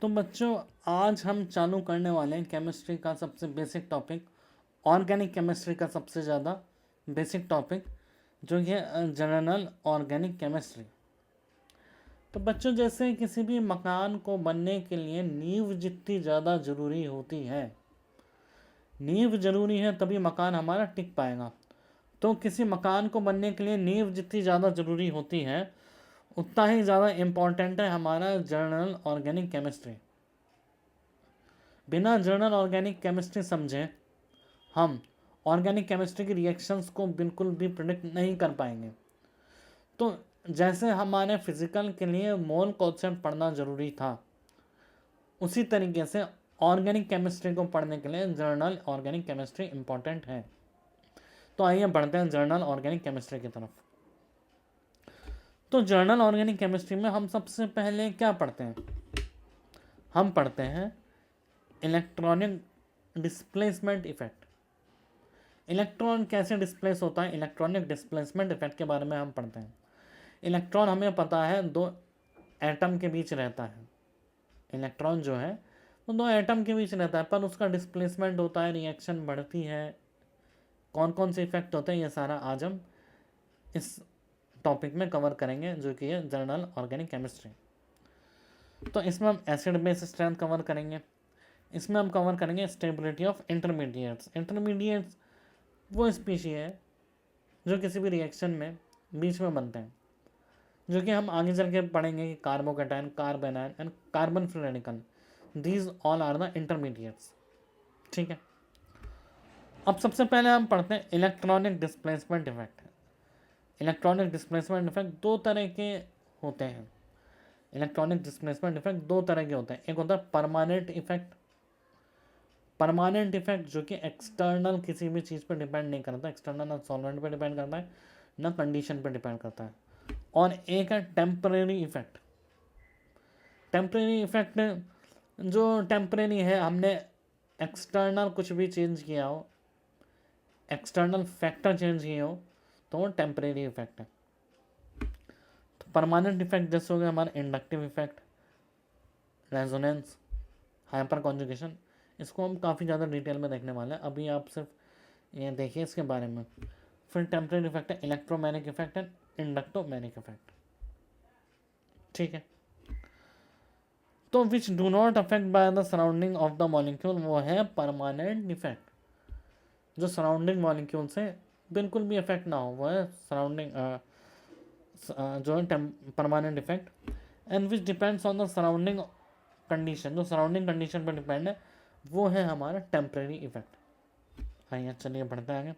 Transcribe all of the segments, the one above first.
तो बच्चों, आज हम चालू करने वाले हैं केमिस्ट्री का सबसे बेसिक टॉपिक, ऑर्गेनिक केमिस्ट्री का सबसे ज़्यादा बेसिक टॉपिक, जो कि है जनरल ऑर्गेनिक केमिस्ट्री। तो बच्चों, जैसे किसी भी मकान को बनने के लिए नींव जितनी ज़्यादा ज़रूरी होती है, नींव ज़रूरी है तभी मकान हमारा टिक पाएगा। तो किसी मकान को बनने के लिए नींव जितनी ज़्यादा ज़रूरी होती है, उतना ही ज़्यादा इम्पॉर्टेंट है हमारा जनरल ऑर्गेनिक केमिस्ट्री। बिना जनरल ऑर्गेनिक केमिस्ट्री समझे हम ऑर्गेनिक केमिस्ट्री की रिएक्शंस को बिल्कुल भी प्रिडिक्ट नहीं कर पाएंगे। तो जैसे हमारे फिजिकल के लिए मोल कॉन्सेप्ट पढ़ना ज़रूरी था, उसी तरीके से ऑर्गेनिक केमिस्ट्री को पढ़ने के लिए जनरल ऑर्गेनिक केमिस्ट्री इम्पॉर्टेंट है। तो आइए बढ़ते हैं जनरल ऑर्गेनिक केमिस्ट्री की तरफ। तो जनरल ऑर्गेनिक केमिस्ट्री में हम सबसे पहले क्या पढ़ते हैं? हम पढ़ते हैं इलेक्ट्रॉनिक डिस्प्लेसमेंट इफेक्ट। इलेक्ट्रॉन कैसे डिस्प्लेस होता है, इलेक्ट्रॉनिक डिस्प्लेसमेंट इफेक्ट के बारे में हम पढ़ते हैं। इलेक्ट्रॉन हमें पता है दो एटम के बीच रहता है। इलेक्ट्रॉन जो है वो दो एटम के बीच रहता है, पर उसका डिस्प्लेसमेंट होता है, रिएक्शन बढ़ती है। कौन कौन से इफेक्ट होते हैं, ये सारा आज हम इस टॉपिक में कवर करेंगे, जो कि है जनरल ऑर्गेनिक केमिस्ट्री। तो इसमें हम एसिड बेस स्ट्रेंथ कवर करेंगे। इसमें हम कवर करेंगे स्टेबिलिटी ऑफ इंटरमीडिएट्स। इंटरमीडिएट्स वो स्पीशी है जो किसी भी रिएक्शन में बीच में बनते हैं, जो कि हम आगे चल के पढ़ेंगे कि carbocation, carbanion and carbon free radical, these all are the intermediates. ठीक है, अब सबसे पहले हम पढ़ते हैं electronic displacement effect. Electronic displacement effect दो तरह के होते हैं। इलेक्ट्रॉनिक डिस्प्लेसमेंट इफेक्ट दो तरह के होते हैं। एक होता है परमानेंट इफेक्ट। परमानेंट इफेक्ट जो कि एक्सटर्नल किसी भी चीज़ पर डिपेंड नहीं करता, एक्सटर्नल ना सॉल्वेंट पर डिपेंड करता है ना कंडीशन पर डिपेंड करता है। और एक है टेम्परेरी इफेक्ट। टेम्परेरी इफेक्ट जो टेम्परेरी है, हमने एक्सटर्नल कुछ भी चेंज किया हो, एक्सटर्नल फैक्टर चेंज किए हो, तो वो टेम्परेरी इफेक्ट है। तो परमानेंट इफेक्ट जैसे हो गया हमारा inductive effect, resonance, hyper conjugation. इसको हम काफ़ी ज़्यादा डिटेल में देखने वाले हैं, अभी आप सिर्फ ये देखिए इसके बारे में। फिर टेम्परेरी इफेक्ट है इलेक्ट्रोमैग्नेटिक इफेक्ट एंड इंडक्टोमैग्नेटिक इफेक्ट। ठीक है, तो which do not affect by the surrounding of the molecule, वो है परमानेंट इफेक्ट। जो सराउंडिंग मॉलिक्यूल से बिल्कुल भी इफेक्ट ना हो, वो है सराउंडिंग जो है permanent effect. And which depends on the surrounding condition, जो सराउंडिंग कंडीशन पर डिपेंड है, वो है हमारा टेम्परेरी इफेक्ट। आइए चलिए बढ़ते हैं आगे।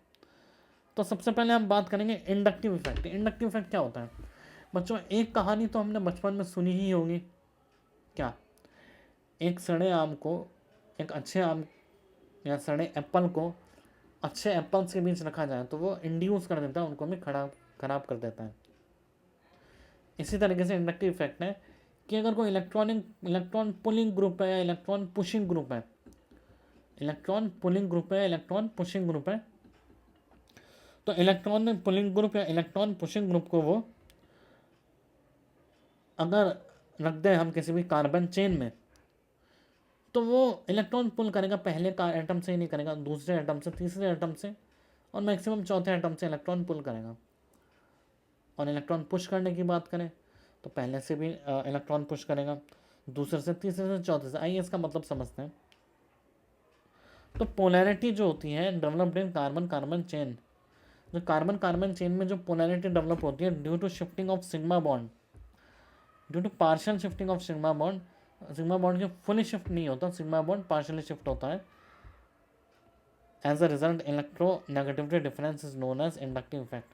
तो सबसे पहले हम बात करेंगे इंडक्टिव इफेक्ट। इंडक्टिव इफेक्ट क्या होता है बच्चों? एक कहानी तो हमने बचपन में सुनी ही होगी। क्या? एक सड़े आम को, एक अच्छे आम या सड़े एप्पल को अच्छे एप्पल्स के बीच रखा जाए तो वो इंड्यूस कर देता है, उनको भी खराब कर देता है। इसी तरीके से इंडक्टिव इफेक्ट है कि अगर कोई इलेक्ट्रॉन पुलिंग ग्रुप है या इलेक्ट्रॉन पुशिंग ग्रुप है, इलेक्ट्रॉन पुलिंग ग्रुप है या इलेक्ट्रॉन पुशिंग ग्रुप है, तो इलेक्ट्रॉन पुलिंग ग्रुप या इलेक्ट्रॉन पुशिंग ग्रुप को वो अगर रख दें हम किसी भी कार्बन चेन में, तो वो इलेक्ट्रॉन पुल करेगा पहले का एटम से ही नहीं करेगा, दूसरे एटम से, तीसरे एटम से और मैक्सिमम चौथे एटम से इलेक्ट्रॉन पुल करेगा। और इलेक्ट्रॉन पुश करने की बात करें तो पहले से भी इलेक्ट्रॉन पुश करेगा, दूसरे से, तीसरे से, चौथे से। आइए इसका मतलब समझते हैं। तो पोलैरिटी जो होती है developed in carbon carbon chain, जो कार्बन कार्बन चेन में जो पोलैरिटी डेवलप होती है due to shifting of sigma bond, due to partial shifting of sigma bond. Sigma bond के फुली शिफ्ट नहीं होता, सिग्मा बॉन्ड पार्शियली शिफ्ट होता है। As a result electronegativity difference is known as inductive effect.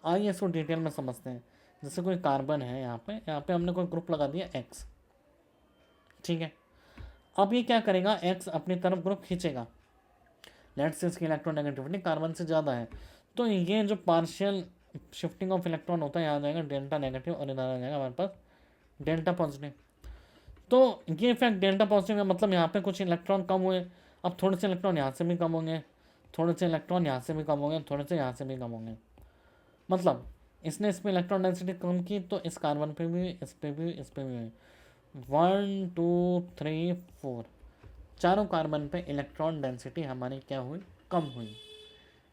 आइए इसको detail में समझते हैं। जैसे कोई कार्बन है, यहाँ पे हमने कोई ग्रुप लगा दिया एक्स। ठीक है, अब ये क्या करेगा, एक्स अपनी तरफ ग्रुप खींचेगा। लेट्स से इसकी इलेक्ट्रोनेगेटिविटी कार्बन से ज़्यादा है, तो ये जो पार्शियल शिफ्टिंग ऑफ इलेक्ट्रॉन होता है, यहाँ आ जाएगा डेल्टा नेगेटिव और इधर आ जाएगा हमारे पास डेल्टा पॉजिटिव। तो ये इफेक्ट डेल्टा पॉजिटिव का मतलब यहाँ पे कुछ इलेक्ट्रॉन कम हुए, अब थोड़े से इलेक्ट्रॉन यहाँ से भी कम होंगे, थोड़े से इलेक्ट्रॉन यहाँ से भी कम होंगे, थोड़े से यहाँ से भी कम होंगे। मतलब इसने इसमें इलेक्ट्रॉन डेंसिटी कम की तो इस कार्बन पे भी, इस पे भी, इस पे भी हुई। 1 2 3 4 चारों कार्बन पे इलेक्ट्रॉन डेंसिटी हमारी क्या हुई, कम हुई।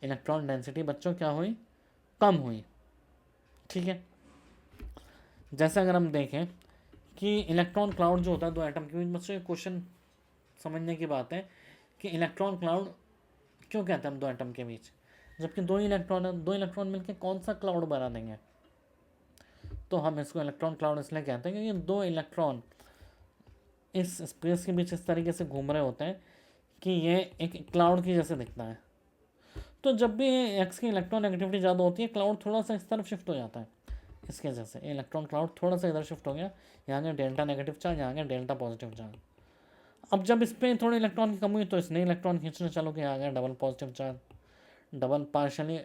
इलेक्ट्रॉन डेंसिटी बच्चों क्या हुई, कम हुई। ठीक है, जैसे अगर हम देखें कि इलेक्ट्रॉन क्लाउड जो होता है दो एटम के बीच, बच्चों क्वेश्चन समझने की बात है कि इलेक्ट्रॉन क्लाउड क्यों कहते हैं हम दो एटम के बीच, जबकि दो ही इलेक्ट्रॉन है, दो इलेक्ट्रॉन मिलकर कौन सा क्लाउड बना देंगे। तो हम इसको इलेक्ट्रॉन क्लाउड इसलिए कहते हैं क्योंकि दो इलेक्ट्रॉन इस स्पेस के बीच इस तरीके से घूम रहे होते हैं कि ये एक क्लाउड की जैसे दिखता है। तो जब भी एक्स की इलेक्ट्रॉन नेगेटिविटी ज़्यादा होती है, क्लाउड थोड़ा सा इस तरफ शिफ्ट हो जाता है। इसके जैसे इलेक्ट्रॉन क्लाउड थोड़ा सा इधर शिफ्ट हो गया, यहाँ गया डेल्टा नेगेटिव चार्ज, यहाँ गया डेल्टा पॉजिटिव चार्ज। अब जब इस पर थोड़ी इलेक्ट्रॉन की कमी हुई तो इसने इलेक्ट्रॉन खींचना चालू किया, आ गया double positive charge, double partially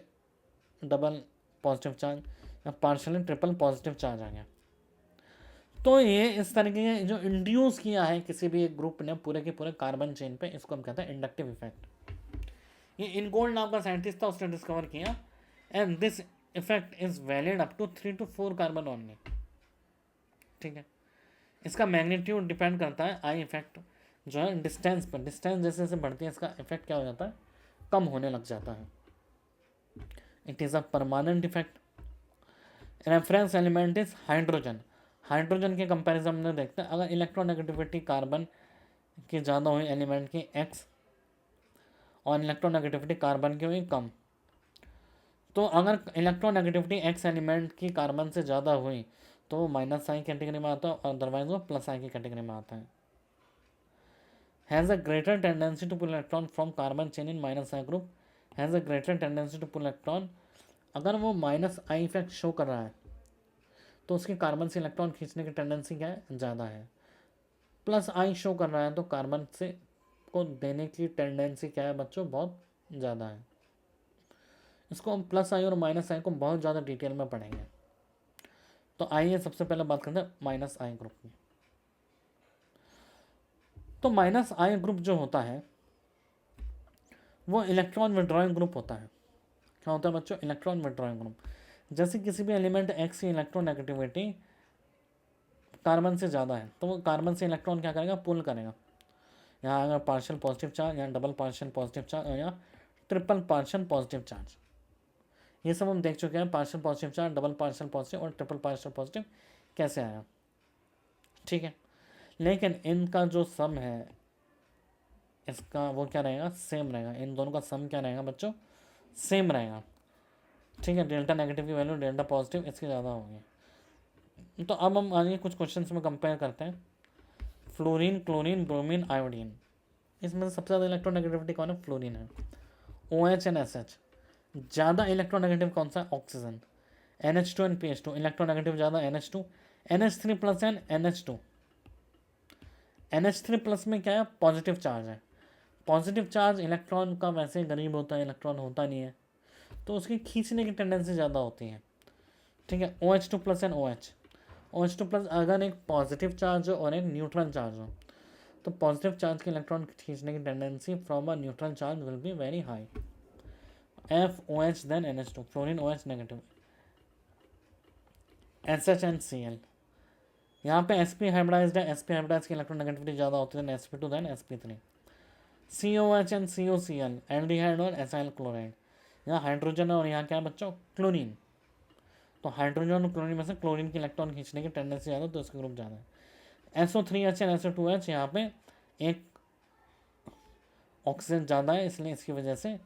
double positive charge, या पार्शली ट्रिपल पॉजिटिव चार्ज आ गया। तो ये इस तरीके के जो इंड्यूस किया है किसी भी एक ग्रुप ने पूरे के पूरे कार्बन चेन पे, इसको हम कहते हैं इंडक्टिव इफेक्ट। ये इनगोल्ड नाम का साइंटिस्ट था, उसने डिस्कवर किया, and this effect is valid up to 3 to 4 carbon only. ठीक है, इसका मैग्नीट्यूड डिपेंड करता है आई इफेक्ट जो है डिस्टेंस पर। डिस्टेंस जैसे जैसे बढ़ती है इसका इफेक्ट क्या हो जाता है, कम होने लग जाता है। It is a permanent effect. Reference element is hydrogen. Hydrogen के कंपैरिजन में देखते हैं, अगर इलेक्ट्रोनेगेटिविटी कार्बन की ज़्यादा हुई एलिमेंट की एक्स, और इलेक्ट्रोनेगेटिविटी कार्बन की हुई कम, तो अगर इलेक्ट्रोनेगेटिविटी एक्स एलिमेंट की कार्बन से ज़्यादा हुई तो वो माइनस आई कैटेगरी में आता है, और अदरवाइज वो प्लस आई की कैटेगरी में आता है। Has a greater tendency to pull electron from carbon chain in minus I group, has a greater tendency to pull electron. अगर वो माइनस आई इफेक्ट शो कर रहा है तो उसकी कार्बन से इलेक्ट्रॉन खींचने की टेंडेंसी क्या है, ज़्यादा है। प्लस आई शो कर रहा है तो कार्बन से को देने की टेंडेंसी क्या है बच्चों, बहुत ज़्यादा है। इसको हम प्लस आई और माइनस आई को बहुत ज़्यादा डिटेल में पढ़ेंगे। तो आइए सबसे पहले बात करते हैं माइनस आई ग्रुप की। तो माइनस आई ग्रुप जो होता है वो इलेक्ट्रॉन विड्रॉइंग ग्रुप होता है। क्या होता है बच्चों, इलेक्ट्रॉन विड्रॉइंग ग्रुप। जैसे किसी भी एलिमेंट एक्स की इलेक्ट्रोनेगेटिविटी कार्बन से ज़्यादा है तो वो कार्बन से इलेक्ट्रॉन क्या करेगा, पुल करेगा। यहाँ अगर पार्शियल पॉजिटिव चार्ज, यहाँ डबल पार्शियल पॉजिटिव चार्ज, और यहाँ ट्रिपल पार्शियल पॉजिटिव चार्ज। ये सब हम देख चुके हैं, partial positive charge, double partial positive और ट्रिपल पार्शियल पॉजिटिव कैसे आया। ठीक है, लेकिन इनका जो सम है इसका वो क्या रहेगा, सेम रहेगा। इन दोनों का सम क्या रहेगा बच्चों, सेम रहेगा। ठीक है, डेल्टा नेगेटिव की वैल्यू डेल्टा पॉजिटिव इसकी ज़्यादा होगी। तो अब हम आगे कुछ क्वेश्चन में कंपेयर करते हैं। फ्लोरीन, क्लोरीन, ब्रोमीन, आयोडीन, इसमें से सबसे ज़्यादा इलेक्ट्रोनेगेटिविटी कौन है, फ्लोरीन है। OH एंड SH, ज़्यादा इलेक्ट्रोनेगेटिव कौन सा, oxygen. NH2 and PH2, electronegative ज़्यादा NH2। NH3 plus and NH2। NH3 plus में क्या है, पॉजिटिव चार्ज है। पॉजिटिव चार्ज इलेक्ट्रॉन का वैसे गरीब होता है, इलेक्ट्रॉन होता नहीं है, तो उसकी खींचने की टेंडेंसी ज़्यादा होती है। ठीक है, OH2 plus and OH। OH2 plus अगर एक पॉजिटिव चार्ज हो और एक न्यूट्रल चार्ज हो, तो पॉजिटिव चार्ज के इलेक्ट्रॉन खींचने की tendency from a neutral charge will be very high. FOH then NH2, fluorine OH negative. SH and Cl, यहाँ पे sp हाइब्रिडाइज्ड है, sp हाइब्रिडाइज की इलेक्ट्रोनेगेटिविटी ज़्यादा होती है sp2 then sp3। COH and COCl, aldehyde और एसाइल क्लोराइड, यहाँ hydrogen है और यहाँ क्या है बच्चों, क्लोरीन। तो हाइड्रोजन और क्लोरीन में से क्लोरीन की इलेक्ट्रॉन खींचने की टेंडेंसी ज़्यादा, तो इसका ग्रुप ज़्यादा है। SO3H एंड SO2H, यहाँ पे एक ऑक्सीजन ज़्यादा है, इसलिए इसकी वजह से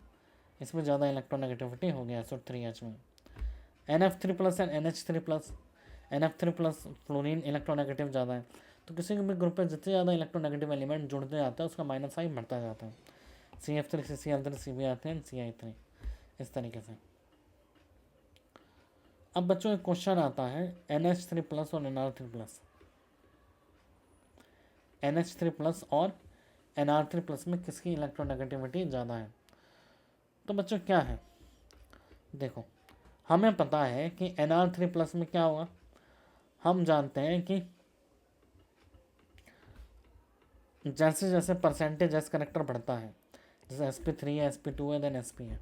इसमें ज़्यादा इलेक्ट्रोनेगेटिविटी हो गया SO3H में। NF3 plus and NH3 plus, NF3 plus fluorine electronegative ज़्यादा है। तो किसी भी ग्रुप में जितने ज़्यादा इलेक्ट्रोनेगेटिव एलिमेंट जुड़ते जाता है उसका माइनस आई बढ़ता जाता है। CF3 से Cl3 CbR3 एंड CI3, इस तरीके से। अब बच्चों एक क्वेश्चन आता है NH3 प्लस और NR3 प्लस। NH3 प्लस और NR3 प्लस में किसकी इलेक्ट्रोनेगेटिविटी ज़्यादा है। तो बच्चों क्या है, देखो हमें पता है कि NR3 प्लस में क्या होगा, हम जानते हैं कि जैसे जैसे परसेंटेज एस करेक्टर बढ़ता है, जैसे sp3 है, sp2 है, देन sp है,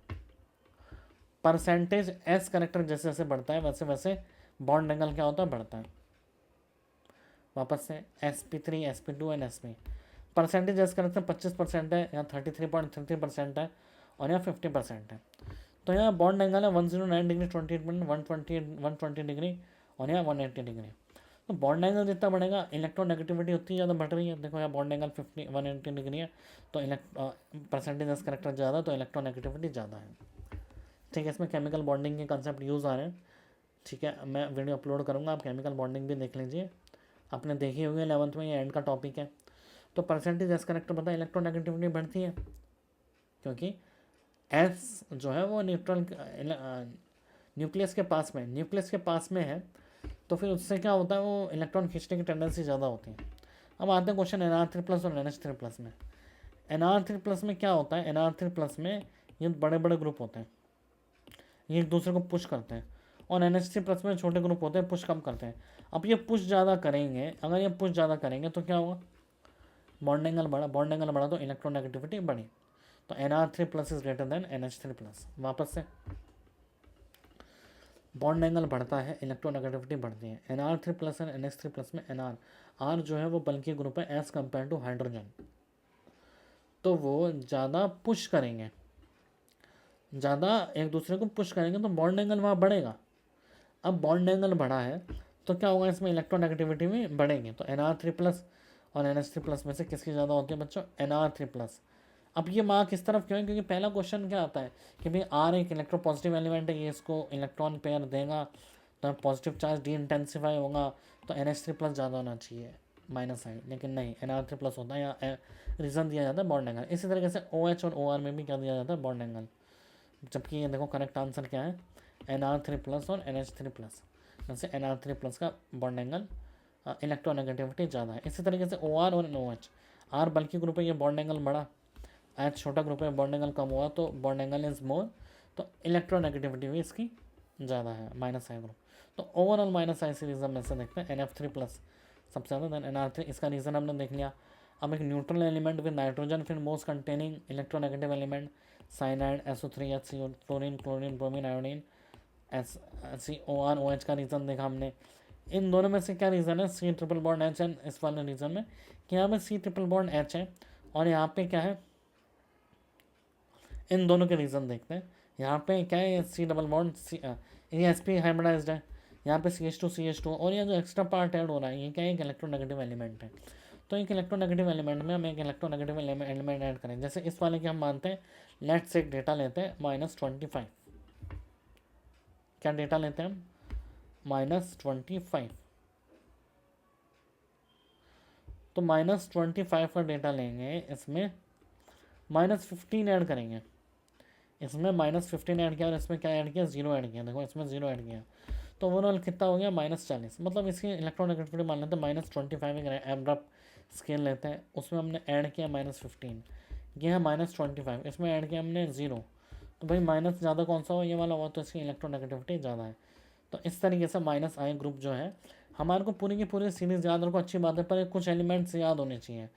परसेंटेज एस करेक्टर जैसे जैसे बढ़ता है वैसे वैसे बॉन्ड एंगल क्या होता है, बढ़ता है। वापस से sp3 sp2 and sp। Percentage इसका लगता है 25% है, यहाँ 33.33% है, और यहाँ 50% है। तो यहाँ बॉन्ड एंगल है 109 डिग्री 28 मिनट 120 डिग्री, और यहाँ 180 डिग्री। तो बॉन्ड एंगल जितना बढ़ेगा इलेक्ट्रोनेगेटिविटी उतनी ज़्यादा बढ़ रही है। देखो यहाँ बॉन्ड एंगल 180 डिग्री है, तो परसेंटेज ऑफ करेक्टर ज़्यादा, तो इलेक्ट्रोनेगेटिविटी ज़्यादा है। ठीक है, इसमें केमिकल बॉन्डिंग के कंसेप्ट यूज़ आ रहे हैं। ठीक है, मैं वीडियो अपलोड करूँगा, आप केमिकल बॉन्डिंग भी देख लीजिए, आपने देखी होगी 11th में, ये एंड का टॉपिक है। तो परसेंटेज एस करेक्टर पता है इलेक्ट्रोनेगेटिविटी बढ़ती है, क्योंकि एस जो है वो न्यूट्रल न्यूक्लियस के पास में है, तो फिर उससे क्या होता है, वो इलेक्ट्रॉन खींचने की टेंडेंसी ज़्यादा होती है। अब आते हैं क्वेश्चन NR3+ और NH3+ में। NR3+ में क्या होता है, NR3+ में ये बड़े बड़े ग्रुप होते हैं, ये एक दूसरे को पुश करते हैं, और NH3+ में छोटे ग्रुप होते हैं, पुश कम करते हैं। अब ये पुश ज़्यादा करेंगे, अगर ये पुश ज़्यादा करेंगे तो क्या होगा, बॉन्ड एंगल बढ़ा तो इलेक्ट्रोनेगेटिविटी बढ़ी। तो NR3+ is greater than NH3+। वापस से बॉन्ड एंगल बढ़ता है, इलेक्ट्रोनेगेटिविटी बढ़ती है। NR3+ और NH3+ में R जो है वो बल्कि ग्रुप है एज कम्पेयर टू हाइड्रोजन, तो वो ज़्यादा पुश करेंगे, ज़्यादा एक दूसरे को पुश करेंगे, तो बॉन्ड एंगल वहाँ बढ़ेगा। अब बॉन्ड एंगल बढ़ा है तो क्या होगा, इसमें इलेक्ट्रोनेगेटिविटी भी बढ़ेगी। तो NR3+ और NH3+ में से किसकी ज़्यादा होती है बच्चों, NR3+। अब ये मार्क किस तरफ क्यों है, क्योंकि पहला क्वेश्चन क्या आता है कि भाई R एक इलेक्ट्रोपॉजिटिव एलिमेंट है, ये इसको इलेक्ट्रॉन पेयर देगा, तो पॉजिटिव चार्ज डी इंटेंसिफाई होगा, तो NH3+ ज़्यादा होना चाहिए माइनस साइन, लेकिन नहीं NR3+ होता है। या रीज़न दिया जाता है बॉन्ड एंगल। इसी तरीके से OH और OR में भी क्या दिया जाता है, बॉन्ड एंगल। जबकि ये देखो करेक्ट आंसर क्या है, NR3+ और NH3+। जैसे NR3+ का बॉन्ड एंगल इलेक्ट्रोनेगेटिविटी ज़्यादा है। इसी तरीके से OR और OH, R बल्कि ग्रुप है, ये बॉन्ड एंगल बढ़ा, H छोटा ग्रुप है, बॉन्ड एंगल कम हुआ, तो बॉन्ड एंगल इज मोर, तो इलेक्ट्रोनेगेटिविटी भी इसकी ज़्यादा है, माइनस आई ग्रुप। तो ओवरऑल माइनस आई रीज़न में से देखते हैं NF3+ सबसे ज़्यादा, देन NR3। इसका रीज़न हमने देख लिया। अब एक न्यूट्रल एलिमेंट विद नाइट्रोजन, फिर most containing electronegative element cyanide SO3H fluorine chlorine bromine iodine SCOR OH का रीज़न देखा हमने। इन दोनों में से क्या रीज़न है, C ट्रिपल बॉन्ड H है इस वाले रीज़न में, कि यहाँ पे C ट्रिपल बॉन्ड H है, और यहाँ पे क्या है, इन दोनों के रीज़न देखते हैं। यहाँ पे क्या है, C डबल बॉन्ड ये sp हाइब्रिडाइज्ड है, यहाँ पे CH2 और ये जो एक्स्ट्रा पार्ट ऐड हो रहा है, ये क्या है, एक इलेक्ट्रोनेगेटिव एलिमेंट है। तो एक इलेक्ट्रोनेगेटिव एलिमेंट में हम एक इलेक्ट्रोनेगेटिव एलिमेंट ऐड करें। जैसे इस वाले के हम मानते हैं, लेट्स एक डेटा लेते हैं -25। क्या डेटा लेते हैं हम, -25। तो -25 का डेटा लेंगे, इसमें -15 ऐड करेंगे, इसमें -15 ऐड किया और इसमें क्या ऐड किया, 0 ऐड किया। देखो इसमें 0 ऐड किया, तो ओवरऑल कितना हो गया, -40। मतलब इसकी इलेक्ट्रोनेगेटिविटी मान लेते हैं -25, एब्रप्ट स्केल लेते हैं, उसमें हमने ऐड किया -15, ये है -25, इसमें ऐड किया हमने 0, तो भाई माइनस ज़्यादा कौन सा हो, ये वाला हुआ, तो इसकी इलेक्ट्रोनेगेटिविटी ज़्यादा है। तो इस तरीके से माइनस आई ग्रुप जो है, हमारे को पूरी की पूरी सीरीज़ याद रखो, अच्छी बात है, पर कुछ एलिमेंट्स याद होने चाहिए।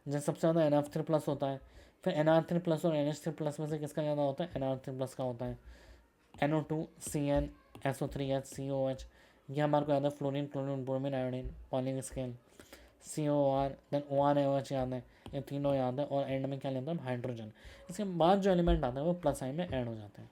जैसे सबसे ज़्यादा NF3+ होता है, फिर NR3+ और NH3+ में से किसका ज़्यादा होता है, NR3+ का होता है। NO2 CN SO3H COH, ये हमारे को याद है, fluorine chlorine bromine iodine Pauling scale COR, then OR OH याद है, ये तीनों याद है, और एंड में क्या लेते हैं हम, हाइड्रोजन। इसके बाद जो एलिमेंट आता है वो प्लस आई में ऐड हो जाते हैं।